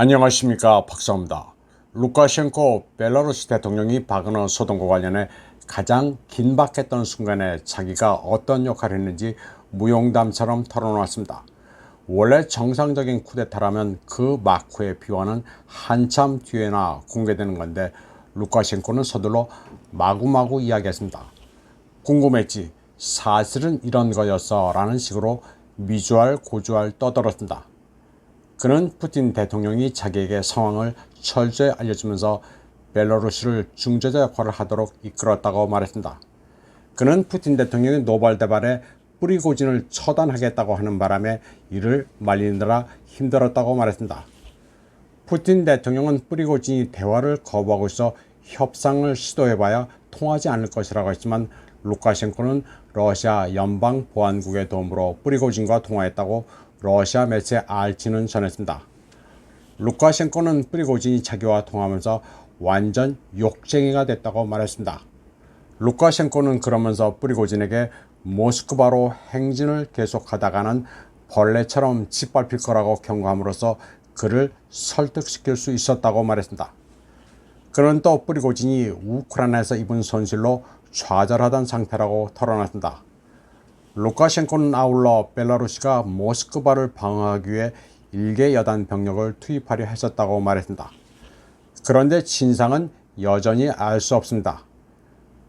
안녕하십니까, 박사입니다. 루카셴코 벨라루스 대통령이 바그너 소동과 관련해 가장 긴박했던 순간에 자기가 어떤 역할을 했는지 무용담처럼 털어놓았습니다. 원래 정상적인 쿠데타라면 그 마쿠의 비화는 한참 뒤에나 공개되는 건데 루카셴코는 서둘러 마구마구 이야기했습니다. 궁금했지, 사실은 이런 거였어 라는 식으로 미주알 고주알 떠들었습니다. 그는 푸틴 대통령이 자기에게 상황을 철저히 알려주면서 벨라루스를 중재자 역할을 하도록 이끌었다고 말했습니다. 그는 푸틴 대통령이 노발대발에 프리고진을 처단하겠다고 하는 바람에 이를 말리느라 힘들었다고 말했습니다. 푸틴 대통령은 프리고진이 대화를 거부하고 있어 협상을 시도해봐야 통하지 않을 것이라고 했지만 루카셴코는 러시아 연방보안국의 도움으로 프리고진과 통화했다고 러시아 매체 RT는 전했습니다. 루카셴코는 프리고진이 자기와 통화하면서 완전 욕쟁이가 됐다고 말했습니다. 루카셴코는 그러면서 프리고진에게 모스크바로 행진을 계속하다가는 벌레처럼 짓밟힐 거라고 경고함으로써 그를 설득시킬 수 있었다고 말했습니다. 그는 또 프리고진이 우크라이나에서 입은 손실로 좌절하던 상태라고 털어놨습니다. 루카셴코는 아울러 벨라루시가 모스크바를 방어하기 위해 일개 여단 병력을 투입하려 했었다고 말했습니다. 그런데 진상은 여전히 알 수 없습니다.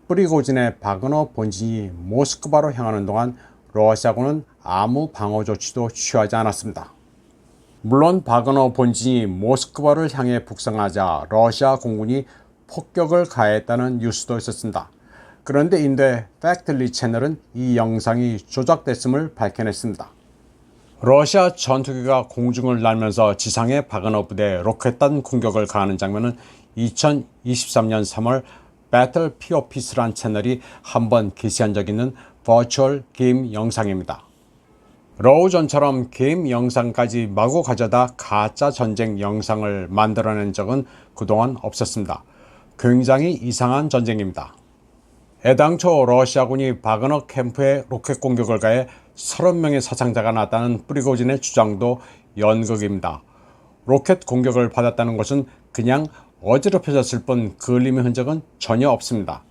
프리고진의 바그너 본진이 모스크바로 향하는 동안 러시아군은 아무 방어 조치도 취하지 않았습니다. 물론 바그너 본진이 모스크바를 향해 북상하자 러시아 공군이 폭격을 가했다는 뉴스도 있었습니다. 그런데 인도의 팩트리 채널은 이 영상이 조작됐음을 밝혀냈습니다. 러시아 전투기가 공중을 날면서 지상의 바그너 부대에 로켓단 공격을 가하는 장면은 2023년 3월 배틀 POPs란 채널이 한번 게시한 적 있는 버추얼 게임 영상입니다. 러우전처럼 게임 영상까지 마구 가져다 가짜 전쟁 영상을 만들어낸 적은 그동안 없었습니다. 굉장히 이상한 전쟁입니다. 애당초 러시아군이 바그너 캠프에 로켓 공격을 가해 30명의 사상자가 났다는 프리고진의 주장도 연극입니다. 로켓 공격을 받았다는 것은 그냥 어지럽혀졌을 뿐 그을림의 흔적은 전혀 없습니다.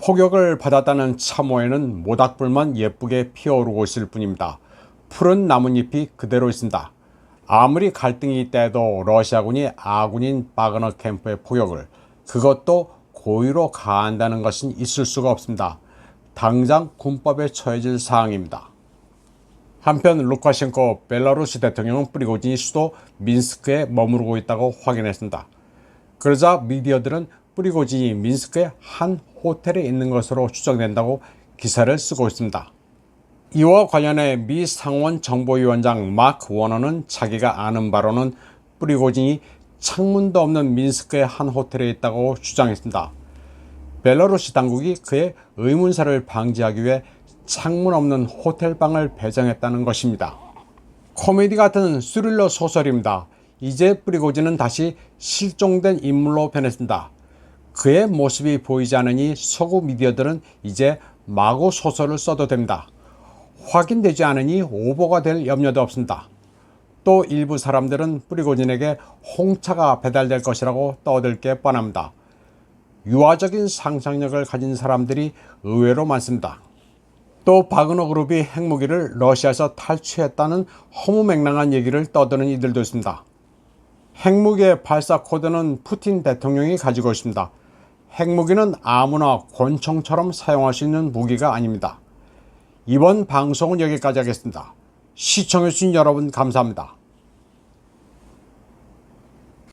폭격을 받았다는 참호에는 모닥불만 예쁘게 피어오르고 있을 뿐입니다. 푸른 나뭇잎이 그대로 있습니다. 아무리 갈등이 있다 해도 러시아군이 아군인 바그너 캠프의 폭격을, 그것도 고의로 가한다는 것은 있을 수가 없습니다. 당장 군법에 처해질 사항입니다. 한편 루카셴코 벨라루스 대통령은 프리고진이 수도 민스크에 머무르고 있다고 확인했습니다. 그러자 미디어들은 프리고진이 민스크의 한 호텔에 있는 것으로 추정된다고 기사를 쓰고 있습니다. 이와 관련해 미 상원 정보위원장 마크 워너는 자기가 아는 바로는 프리고진이 창문도 없는 민스크의 한 호텔에 있다고 주장했습니다. 벨라루시 당국이 그의 의문사를 방지하기 위해 창문 없는 호텔방을 배정했다는 것입니다. 코미디 같은 스릴러 소설입니다. 이제 프리고진은 다시 실종된 인물로 변했습니다. 그의 모습이 보이지 않으니 서구 미디어들은 이제 마구 소설을 써도 됩니다. 확인되지 않으니 오보가 될 염려도 없습니다. 또 일부 사람들은 프리고진에게 홍차가 배달될 것이라고 떠들 게 뻔합니다. 유화적인 상상력을 가진 사람들이 의외로 많습니다. 또 바그너 그룹이 핵무기를 러시아에서 탈취했다는 허무맹랑한 얘기를 떠드는 이들도 있습니다. 핵무기의 발사 코드는 푸틴 대통령이 가지고 있습니다. 핵무기는 아무나 권총처럼 사용할 수 있는 무기가 아닙니다. 이번 방송은 여기까지 하겠습니다. 시청해주신 여러분 감사합니다.